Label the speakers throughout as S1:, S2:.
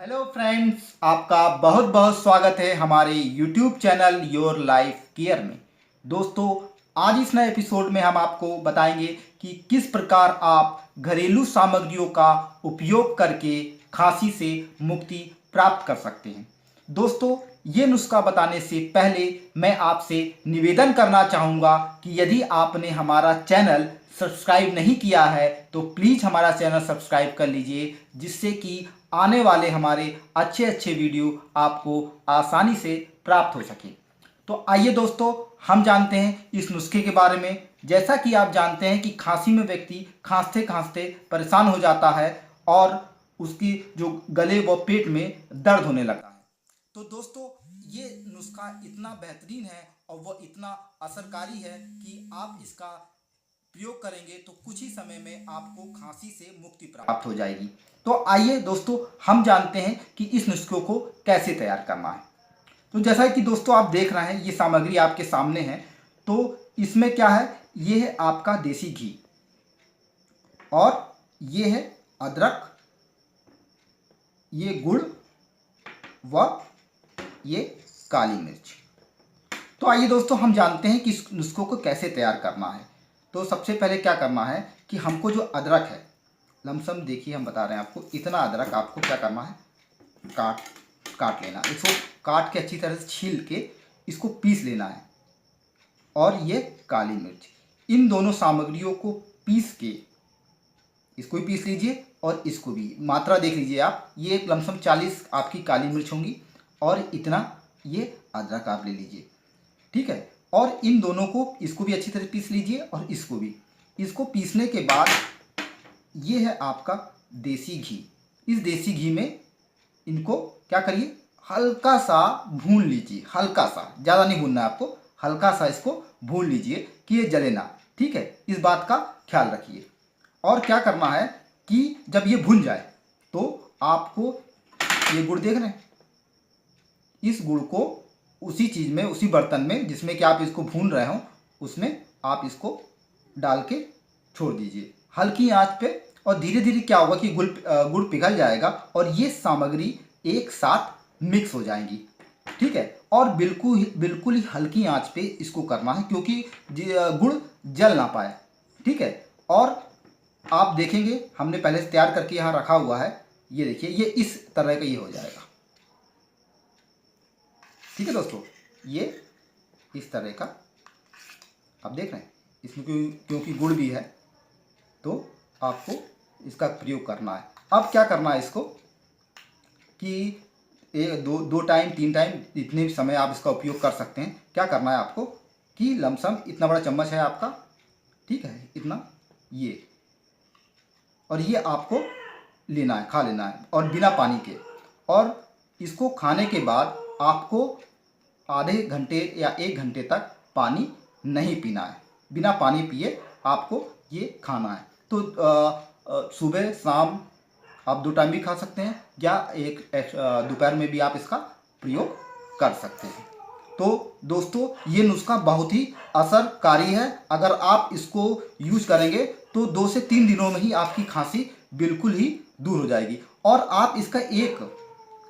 S1: Hello friends, आपका बहुत बहुत स्वागत है हमारे YouTube channel your life care में। दोस्तों, आज इस नए एपिसोड में हम आपको बताएंगे कि किस प्रकार आप घरेलू सामग्रियों का उपयोग करके खांसी से मुक्ति प्राप्त कर सकते हैं। दोस्तों, ये नुस्खा बताने से पहले मैं आपसे निवेदन करना चाहूँगा कि यदि आपने हमारा चैनल सब्सक्राइब नहीं किया है तो प्लीज़ हमारा चैनल सब्सक्राइब कर लीजिए, जिससे कि आने वाले हमारे अच्छे अच्छे वीडियो आपको आसानी से प्राप्त हो सके। तो आइए दोस्तों, हम जानते हैं इस नुस्खे के बारे में। जैसा कि आप जानते हैं कि खांसी में व्यक्ति खांसते खांसते परेशान हो जाता है और उसकी जो गले व पेट में दर्द होने लगता है। तो दोस्तों, ये नुस्खा इतना बेहतरीन है और वह इतना असरकारी है कि आप इसका प्रयोग करेंगे तो कुछ ही समय में आपको खांसी से मुक्ति प्राप्त हो जाएगी। तो आइए दोस्तों, हम जानते हैं कि इस नुस्खे को कैसे तैयार करना है। तो जैसा कि दोस्तों आप देख रहे हैं, ये सामग्री आपके सामने है। तो इसमें क्या है, ये है आपका देसी घी और ये है अदरक, ये गुड़ व ये काली मिर्च। तो आइए दोस्तों, हम जानते हैं कि इस नुस्खे को कैसे तैयार करना है। तो सबसे पहले क्या करना है कि हमको जो अदरक है, लमसम देखिए हम बता रहे हैं आपको, इतना अदरक आपको क्या करना है, काट लेना। इसको काट के अच्छी तरह से छील के इसको पीस लेना है। और ये काली मिर्च, इन दोनों सामग्रियों को पीस के इसको भी पीस लीजिए और इसको भी। मात्रा देख लीजिए आप, ये लमसम 40 आपकी काली मिर्च होंगी और इतना ये अदरक आप ले लीजिए, ठीक है। और इन दोनों को, इसको भी अच्छी तरह पीस लीजिए और इसको भी। इसको पीसने के बाद ये है आपका देसी घी। इस देसी घी में इनको क्या करिए, हल्का सा भून लीजिए, हल्का सा, ज़्यादा नहीं भूनना है आपको, हल्का सा इसको भून लीजिए कि ये जले ना, ठीक है। इस बात का ख्याल रखिए। और क्या करना है कि जब ये भुन जाए तो आपको ये गुड़ देख रहे हैं, इस गुड़ को उसी चीज़ में, उसी बर्तन में जिसमें कि आप इसको भून रहे हो, उसमें आप इसको डाल के छोड़ दीजिए हल्की आंच पे। और धीरे धीरे क्या होगा कि गुड़ पिघल जाएगा और ये सामग्री एक साथ मिक्स हो जाएंगी, ठीक है। और बिल्कुल ही हल्की आंच पे इसको करना है, क्योंकि गुड़ जल ना पाए, ठीक है। और आप देखेंगे हमने पहले से तैयार करके यहाँ रखा हुआ है, ये देखिए, ये इस तरह का ये हो जाएगा, ठीक है दोस्तों। ये इस तरह का आप देख रहे हैं, इसमें क्योंकि गुड़ भी है तो आपको इसका प्रयोग करना है। अब क्या करना है इसको कि दो टाइम 3 टाइम इतने भी समय आप इसका उपयोग कर सकते हैं। क्या करना है आपको कि लमसम इतना बड़ा चम्मच है आपका, ठीक है, इतना ये, और ये आपको लेना है, खा लेना है, और बिना पानी के। और इसको खाने के बाद आपको आधे घंटे या 1 घंटे तक पानी नहीं पीना है। बिना पानी पिए आपको ये खाना है। तो सुबह शाम आप 2 टाइम भी खा सकते हैं, या दोपहर में भी आप इसका प्रयोग कर सकते हैं। तो दोस्तों, ये नुस्खा बहुत ही असरकारी है। अगर आप इसको यूज करेंगे तो 2 से 3 दिनों में ही आपकी खांसी बिल्कुल ही दूर हो जाएगी। और आप इसका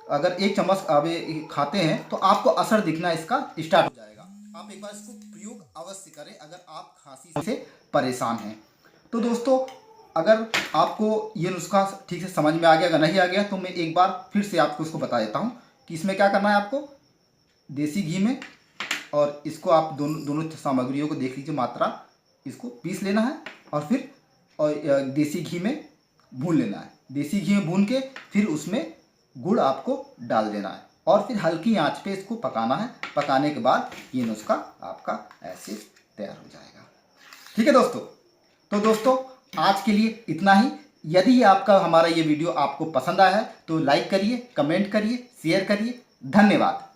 S1: अगर 1 चम्मच आप खाते हैं तो आपको असर दिखना इसका स्टार्ट हो जाएगा। आप एक बार इसको प्रयोग अवश्य करें अगर आप खांसी से परेशान हैं। तो दोस्तों, अगर आपको ये नुस्खा ठीक से समझ में आ गया, अगर नहीं आ गया तो मैं एक बार फिर से आपको इसको बता देता हूँ कि इसमें क्या करना है आपको। देसी घी में, और इसको आप दोनों सामग्रियों को देख लीजिए मात्रा, इसको पीस लेना है और फिर देसी घी में भून लेना है। देसी घी में भून के फिर उसमें गुड़ आपको डाल देना है और फिर हल्की आंच पे इसको पकाना है। पकाने के बाद ये नुस्खा आपका ऐसे तैयार हो जाएगा, ठीक है दोस्तों। तो दोस्तों, आज के लिए इतना ही। यदि आपका हमारा ये वीडियो आपको पसंद आया है तो लाइक करिए, कमेंट करिए, शेयर करिए। धन्यवाद।